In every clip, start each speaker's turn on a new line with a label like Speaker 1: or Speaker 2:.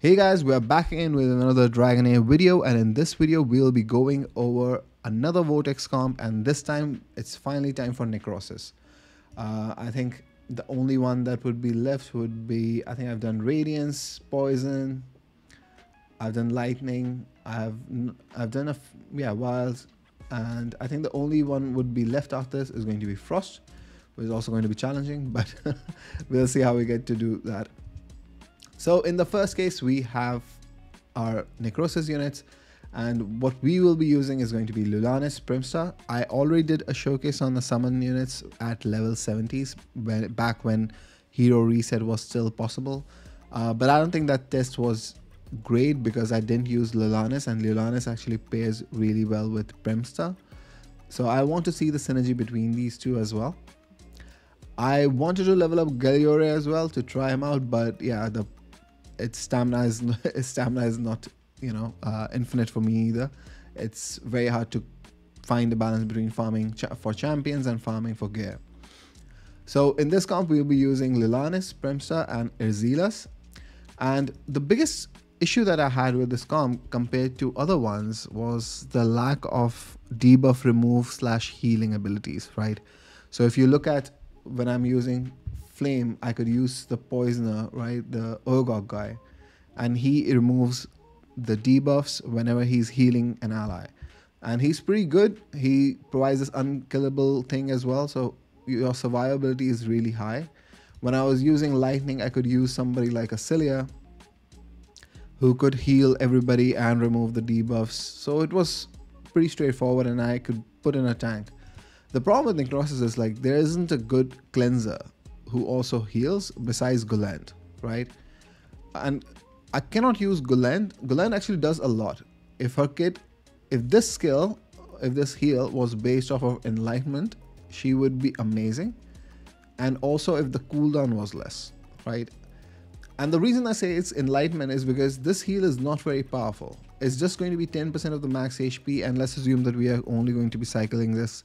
Speaker 1: Hey guys, we are back again with another Dragonheir video, and in this video we'll be going over another Vortex comp, and this time it's finally time for Necrosis. I think the only one that would be left would be, I think I've done Radiance, Poison, I've done Lightning, I've done Wild, and I think the only one would be left after this is going to be Frost, which is also going to be challenging, but we'll see how we get to do that. So in the first case, we have our Necrosis units, and what we will be using is going to be Lulanis, Primstar. I already did a showcase on the summon units at level 70s, back when hero reset was still possible. But I don't think that test was great because I didn't use Lulanis, and Lulanis actually pairs really well with Primstar. So I want to see the synergy between these two as well. I wanted to level up Galliore as well to try him out, but yeah, its stamina is not infinite for me either. It's very hard to find the balance between farming for champions and farming for gear. So in this comp we'll be using Lulanis, Primstar and Erzilas, and the biggest issue that I had with this comp compared to other ones was the lack of debuff remove / healing abilities, right? So if you look at when I'm using Flame, I could use the Poisoner, right, the Urgok guy, and he removes the debuffs whenever he's healing an ally, and he's pretty good. He provides this unkillable thing as well, so your survivability is really high. When I was using Lightning, I could use somebody like Acelia who could heal everybody and remove the debuffs, so it was pretty straightforward, and I could put in a tank. The problem with Necrosis is like there isn't a good cleanser who also heals besides Gulent, right? And I cannot use Gulent. Gulent actually does a lot. If this heal was based off of Enlightenment, she would be amazing. And also if the cooldown was less, right? And the reason I say it's Enlightenment is because this heal is not very powerful. It's just going to be 10% of the max HP, and let's assume that we are only going to be cycling this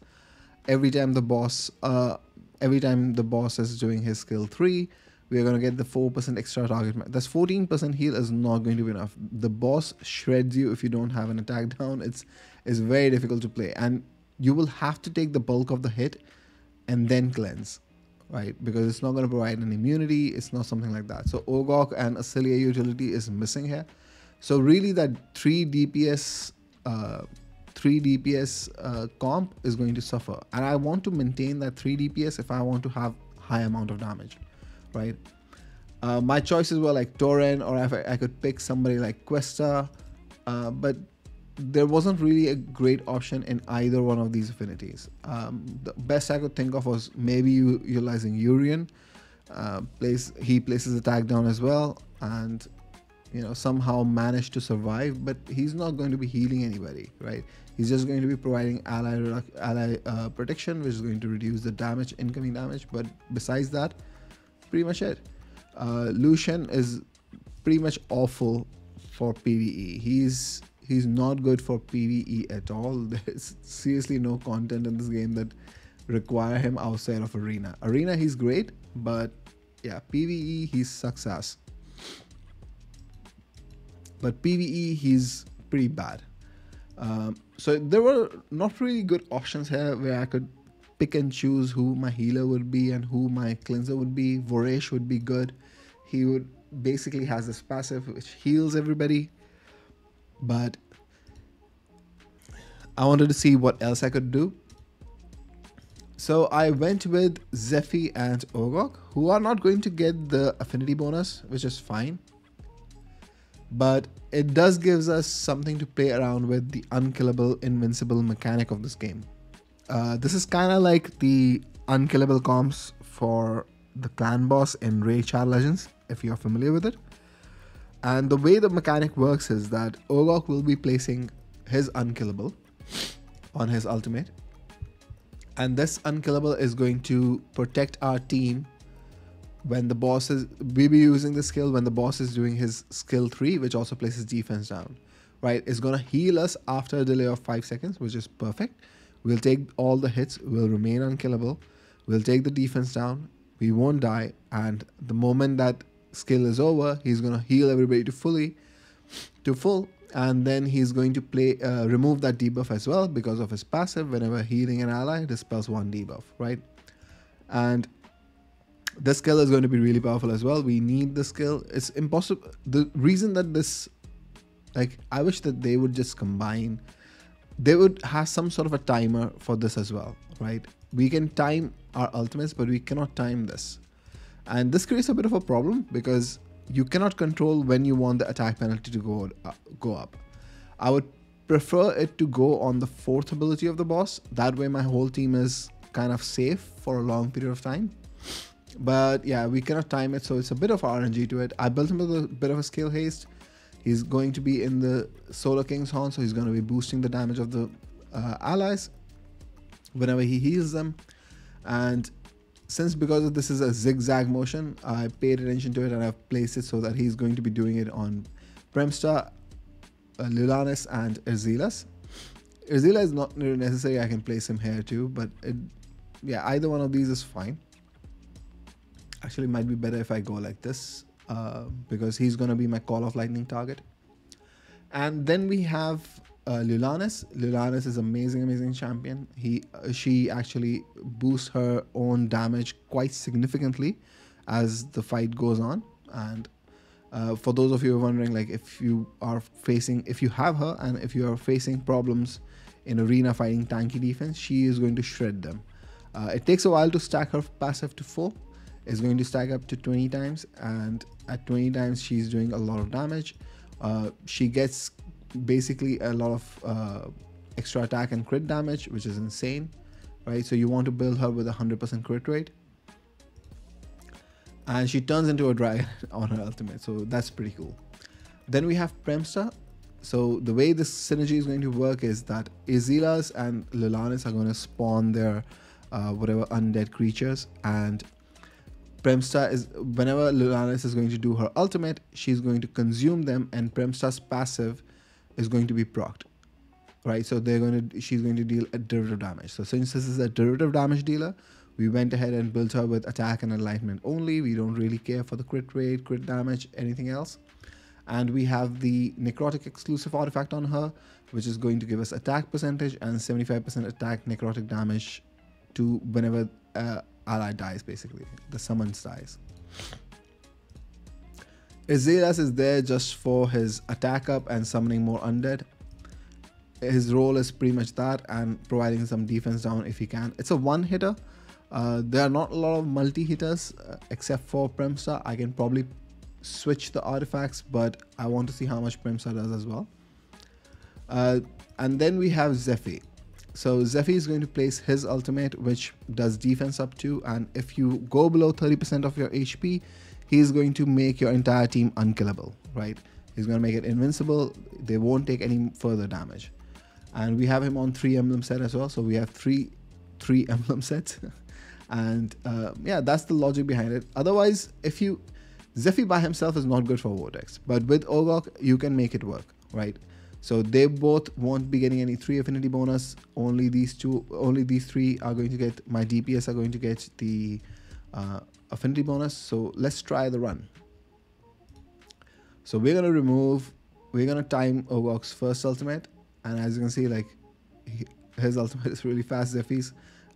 Speaker 1: every time the boss is doing his skill 3. We are going to get the 4% extra target. That's 14% heal is not going to be enough. The boss shreds you if you don't have an attack down. It's very difficult to play, and you will have to take the bulk of the hit and then cleanse, right? Because it's not going to provide an immunity. It's not something like that. So Urgok and Acelia utility is missing here. So really that 3 DPS comp is going to suffer, and I want to maintain that 3 DPS if I want to have high amount of damage, right? My choices were like Torren, or if I could pick somebody like Questa, but there wasn't really a great option in either one of these affinities. The best I could think of was maybe utilizing Urian. He places attack down as well, and somehow managed to survive, but he's not going to be healing anybody, right? He's just going to be providing ally protection, which is going to reduce the damage, incoming damage, but besides that, pretty much it. Lucian is pretty much awful for PvE. He's not good for PvE at all. There's seriously no content in this game that require him outside of Arena. Arena, he's great, but yeah, PvE, he sucks ass. But PvE, he's pretty bad. So there were not really good options here where I could pick and choose who my healer would be and who my cleanser would be. Voresh would be good. He would basically has this passive which heals everybody. But I wanted to see what else I could do. So I went with Zephy and Urgok, who are not going to get the affinity bonus, which is fine. But it does gives us something to play around with, the unkillable invincible mechanic of this game. This is kind of like the unkillable comps for the clan boss in Raid Shadow Legends, if you're familiar with it. And the way the mechanic works is that Urgok will be placing his unkillable on his ultimate, and this unkillable is going to protect our team when the boss is, we'll be using the skill when the boss is doing his skill 3, which also places defense down, right? It's gonna heal us after a delay of 5 seconds, which is perfect. We'll take all the hits, we'll remain unkillable, we'll take the defense down, we won't die, and the moment that skill is over, he's gonna heal everybody to full, and then he's going to remove that debuff as well because of his passive. Whenever healing an ally, dispels one debuff, right? And this skill is going to be really powerful as well. We need the skill. It's impossible. The reason that this, like, I wish that they would just combine. They would have some sort of a timer for this as well, right? We can time our ultimates, but we cannot time this. And this creates a bit of a problem because you cannot control when you want the attack penalty to go up. I would prefer it to go on the 4th ability of the boss. That way my whole team is kind of safe for a long period of time. But yeah, we cannot time it, so it's a bit of RNG to it. I built him with a bit of a skill haste. He's going to be in the Solar King's Horn, so he's going to be boosting the damage of the allies whenever he heals them. And since because of this is a zigzag motion, I paid attention to it and I've placed it so that he's going to be doing it on Premstar, Lulanis and Erzilas. Erzila is not necessary, I can place him here too, but yeah, either one of these is fine. Actually, it might be better if I go like this because he's going to be my Call of Lightning target. And then we have Lulanis. Lulanis is amazing champion. She actually boosts her own damage quite significantly as the fight goes on. And for those of you who are wondering, like, if you have her and if you are facing problems in arena fighting tanky defense, she is going to shred them. It takes a while to stack her passive to 4. It's going to stack up to 20 times, and at 20 times she's doing a lot of damage. She gets basically a lot of extra attack and crit damage, which is insane, right? So you want to build her with 100% crit rate, and she turns into a dragon on her ultimate, so that's pretty cool. Then we have Premstar. So the way this synergy is going to work is that Ezilas and Lulanis are going to spawn their whatever undead creatures, and Premstar is, whenever Lulanis is going to do her ultimate, she's going to consume them, and Premstar's passive is going to be procced, right? So she's going to deal a derivative damage. So since this is a derivative damage dealer, we went ahead and built her with attack and enlightenment only. We don't really care for the crit rate, crit damage, anything else. And we have the Necrotic exclusive artifact on her, which is going to give us attack percentage and 75% attack necrotic damage to whenever ally dies, basically. The summons dies. Ezilas is there just for his attack up and summoning more undead. His role is pretty much that, and providing some defense down if he can. It's a one-hitter. There are not a lot of multi-hitters except for Premstar. I can probably switch the artifacts, but I want to see how much Premstar does as well. And then we have Zephy. So Zephy is going to place his ultimate, which does defense up to, and if you go below 30% of your HP, he's going to make your entire team unkillable, right? He's going to make it invincible. They won't take any further damage. And we have him on 3 emblem set as well. So we have three emblem sets. And yeah, that's the logic behind it. Otherwise, Zephy by himself is not good for Vortex, but with Ogok, you can make it work, right? So they both won't be getting any 3 affinity bonus. Only these 3 are going to get, my DPS are going to get the affinity bonus. So let's try the run. So we're going to time Ogok's first ultimate. And as you can see, like, his ultimate is really fast, Zephy's.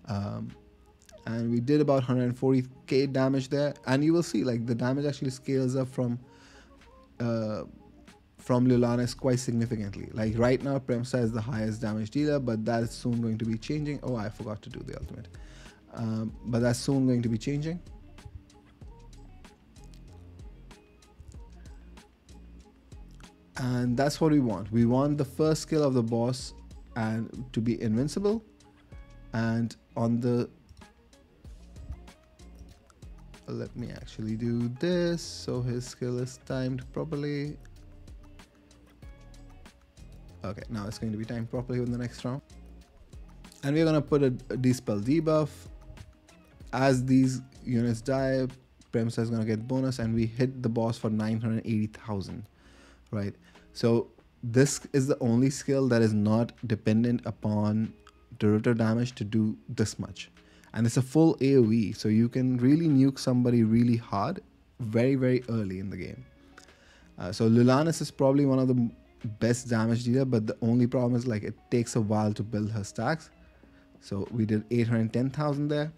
Speaker 1: And we did about 140k damage there. And you will see, like, the damage actually scales up from Lulanis quite significantly. Like right now, Premstar is the highest damage dealer, but that is soon going to be changing. Oh, I forgot to do the ultimate. But that's soon going to be changing. And that's what we want. We want the first skill of the boss and to be invincible. And on the... Let me actually do this so his skill is timed properly. Okay, now it's going to be timed properly in the next round. And we're going to put a Dispel debuff. As these units die, Premstar is going to get bonus, and we hit the boss for 980,000, right? So this is the only skill that is not dependent upon derivative damage to do this much. And it's a full AoE, so you can really nuke somebody really hard very early in the game. So Lulanus is probably one of the best damage dealer, but the only problem is like it takes a while to build her stacks. So we did 810,000 there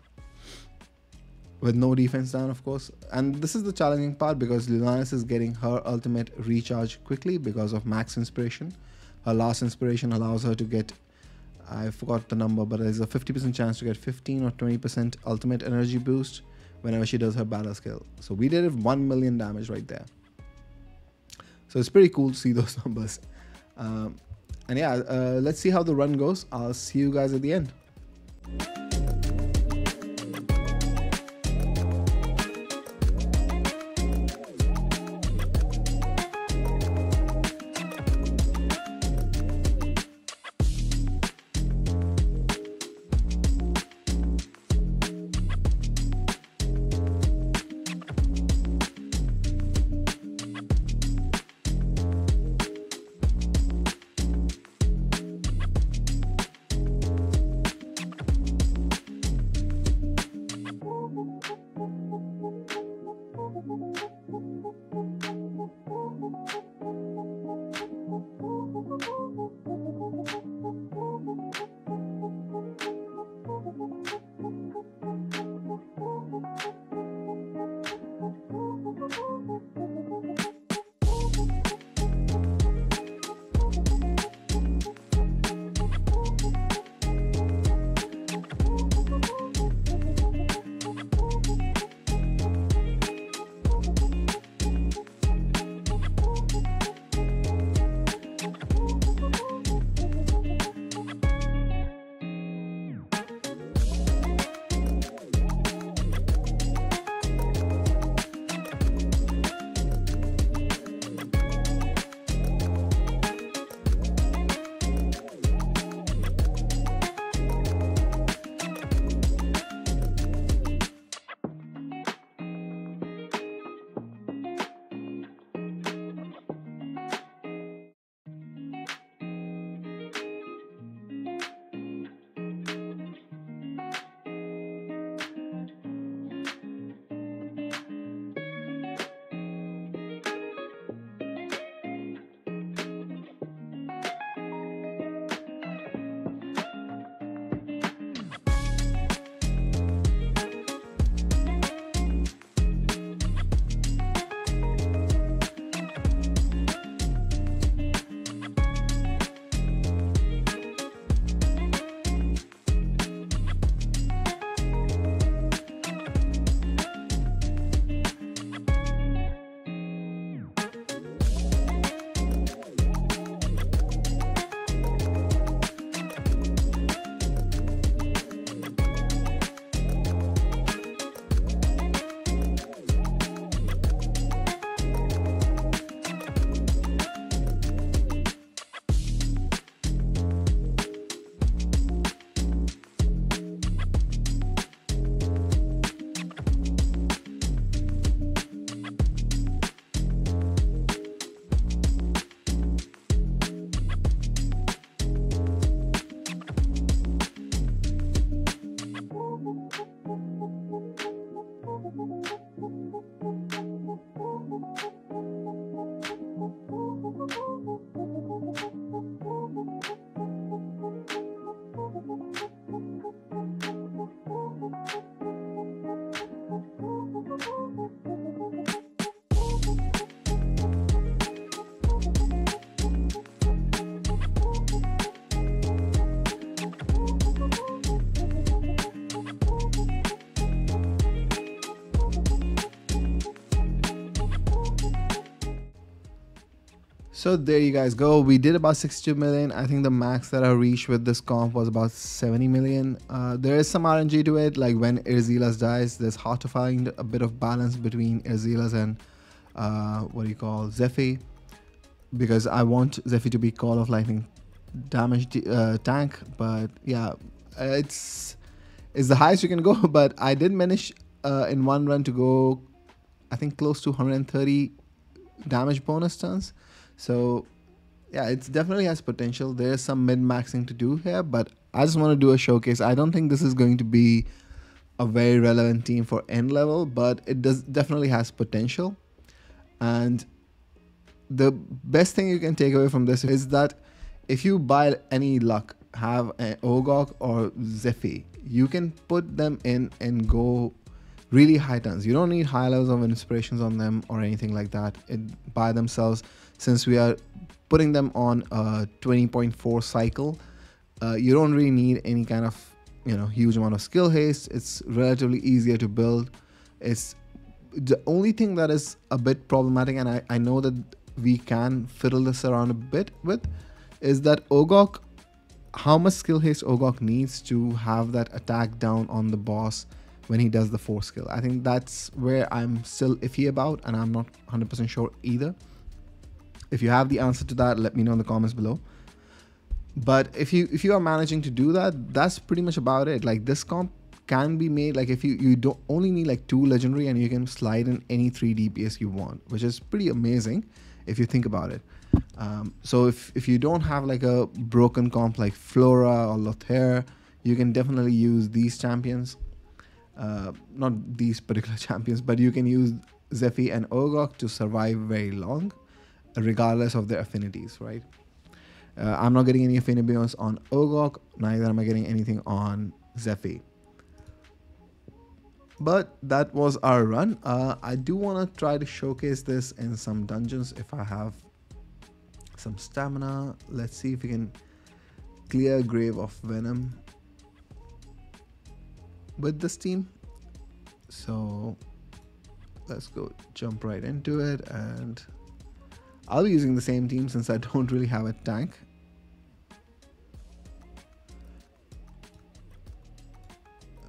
Speaker 1: with no defense down, of course. And this is the challenging part because Lulanus is getting her ultimate recharge quickly because of max inspiration. Her last inspiration allows her to get, I forgot the number, but there's a 50% chance to get 15 or 20% ultimate energy boost whenever she does her battle skill. So we did 1 million damage right there. So it's pretty cool to see those numbers. And yeah, let's see how the run goes. I'll see you guys at the end. So there you guys go. We did about 62 million. I think the max that I reached with this comp was about 70 million. There is some RNG to it, like when Erzilas dies, there's hard to find a bit of balance between Erzilas and Zephy, because I want Zephy to be Call of Lightning damage tank. But yeah, it's the highest you can go. But I did manage in one run to go, I think, close to 130 damage bonus turns. So yeah, it definitely has potential. There's some min-maxing to do here, but I just want to do a showcase. I don't think this is going to be a very relevant team for end level, but it does definitely has potential. And the best thing you can take away from this is that if you buy any luck, have an Ogok or Zephy, you can put them in and go really high turns. You don't need high levels of inspirations on them or anything like that by themselves, since we are putting them on a 20.4 cycle. You don't really need any kind of huge amount of skill haste. It's relatively easier to build. It's the only thing that is a bit problematic, and I know that we can fiddle this around a bit with, is that Ogok, how much skill haste Ogok needs to have that attack down on the boss when he does the 4 skill. I think that's where I'm still iffy about, and I'm not 100% sure either. If you have the answer to that, let me know in the comments below. But if you are managing to do that, that's pretty much about it. Like, this comp can be made, like, if you don't only need like 2 legendary and you can slide in any 3 DPS you want, which is pretty amazing if you think about it. So if you don't have like a broken comp like Flora or Lothair, you can definitely use these champions. Not these particular champions, but you can use Zephy and Ogok to survive very long, regardless of their affinities, right? I'm not getting any affinity bonus on Ogok, neither am I getting anything on Zephy. But that was our run. I do want to try to showcase this in some dungeons if I have some stamina. Let's see if we can clear Grave of Venom with this team. So let's go jump right into it, and I'll be using the same team since I don't really have a tank.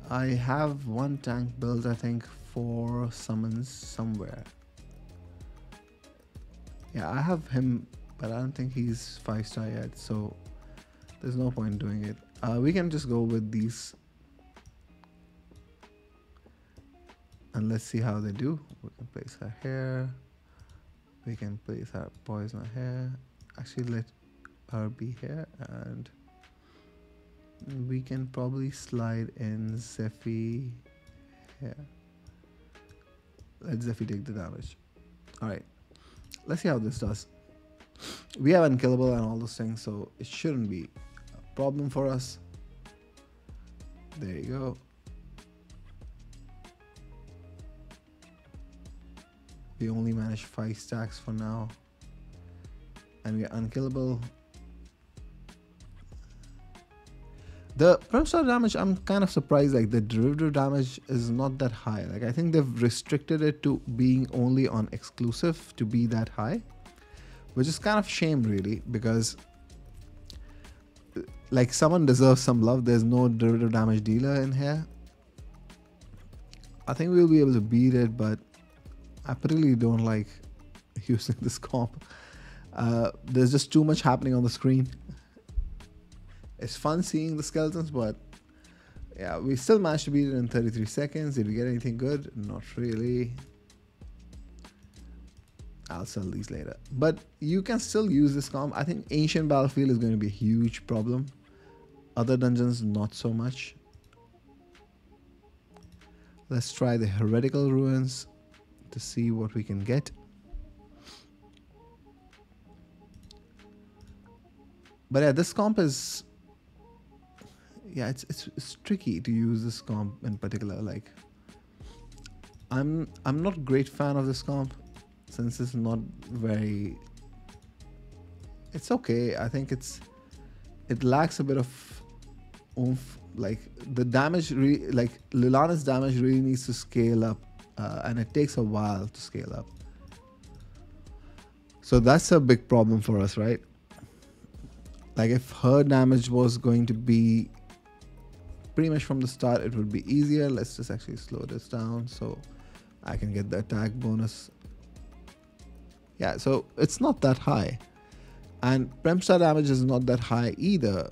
Speaker 1: I have one tank built, I think, for summons somewhere. Yeah, I have him, but I don't think he's 5-star yet, so there's no point doing it. We can just go with these, and let's see how they do. We can place her here. We can place our poisoner here. Actually, let her be here, and we can probably slide in Zephy here. Let Zephy take the damage. Alright, let's see how this does. We have unkillable and all those things, so it shouldn't be a problem for us. There you go. We only managed 5 stacks for now, and we are unkillable. The per-star damage, I'm kind of surprised, like the derivative damage is not that high. Like, I think they've restricted it to being only on exclusive to be that high, which is kind of shame really, because like someone deserves some love. There's no derivative damage dealer in here. I think we'll be able to beat it, but I particularly don't like using this comp. There's just too much happening on the screen. It's fun seeing the skeletons, but yeah, we still managed to beat it in 33 seconds. Did we get anything good? Not really. I'll sell these later. But you can still use this comp. I think Ancient Battlefield is going to be a huge problem. Other dungeons, not so much. Let's try the Heretical Ruins to see what we can get. But yeah, this comp is... yeah, it's tricky to use this comp in particular. Like, I'm not a great fan of this comp since it's not very... it's okay. I think it lacks a bit of oomph. Like, the damage really, like Liliana's damage really needs to scale up, and it takes a while to scale up. So that's a big problem for us, right? Like, if her damage was going to be pretty much from the start, it would be easier. Let's just actually slow this down so I can get the attack bonus. Yeah, so it's not that high, and Prem-star damage is not that high either,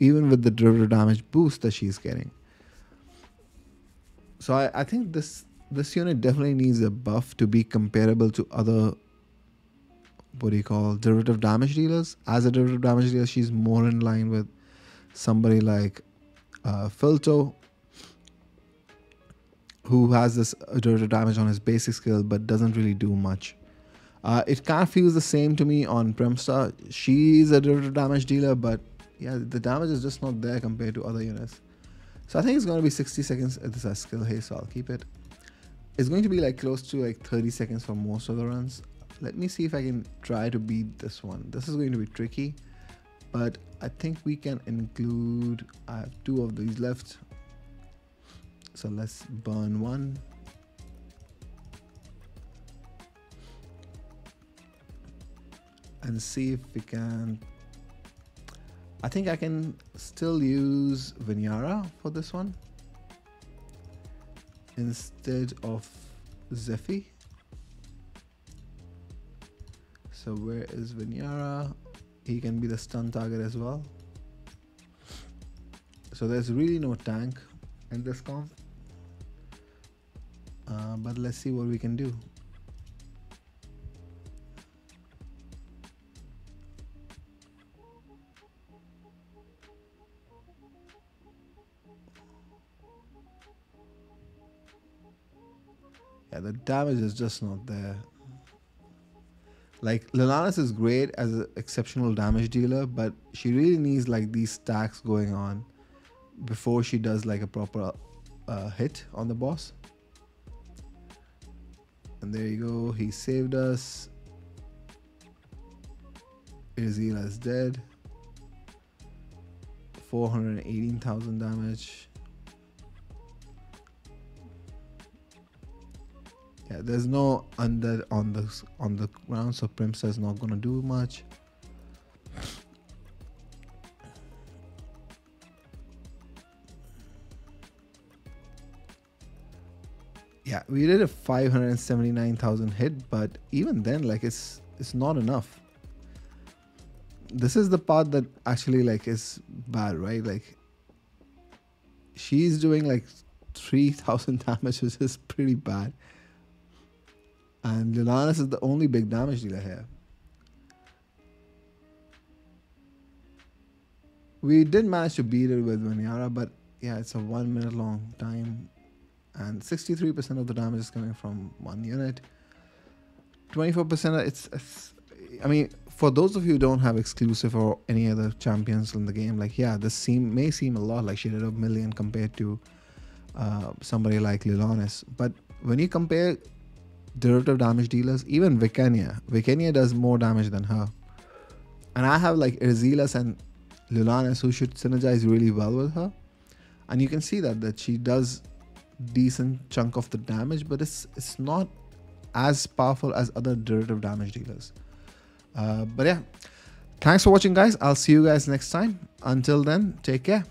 Speaker 1: even with the derivative damage boost that she's getting. So I think this unit definitely needs a buff to be comparable to other, what do you call, derivative damage dealers. As a derivative damage dealer, she's more in line with somebody like Filto. who has this derivative damage on his basic skill but doesn't really do much. It kind of feels the same to me on Primstar. She's a derivative damage dealer, but yeah, the damage is just not there compared to other units. So I think it's going to be 60 seconds. This is skill haste, so I'll keep it. It's going to be like close to like 30 seconds for most of the runs. Let me see if I can try to beat this one. This is going to be tricky, but I think we can include, I have 2 of these left. So let's burn 1. And see if we can. I think I can still use Vinyara for this one instead of Zephy. So where is Vinyara? He can be the stun target as well. So there's really no tank in this comp. But let's see what we can do. Yeah, the damage is just not there. Like, Lilianis is great as an exceptional damage dealer, but she really needs like these stacks going on before she does like a proper hit on the boss. And there you go, he saved us. Irzila is dead. 418,000 damage. Yeah, there's no undead on the ground, so Primsa is not gonna do much. Yeah, we did a 579,000 hit, but even then, like it's not enough. This is the part that actually like is bad, right? Like she's doing like 3,000 damage, which is pretty bad. And Lilianis is the only big damage dealer here. We did manage to beat it with Vinyara, but yeah, it's a 1 minute long time. And 63% of the damage is coming from one unit. 24%, I mean, for those of you who don't have exclusive or any other champions in the game, like, yeah, this may seem a lot, like she did 1 million compared to somebody like Lilianis. But when you compare derivative damage dealers, even Vikenia does more damage than her. And I have like Irzila and Lilianis who should synergize really well with her. And you can see that she does decent chunk of the damage, but it's not as powerful as other derivative damage dealers. But yeah, thanks for watching, guys. I'll see you guys next time. Until then, take care.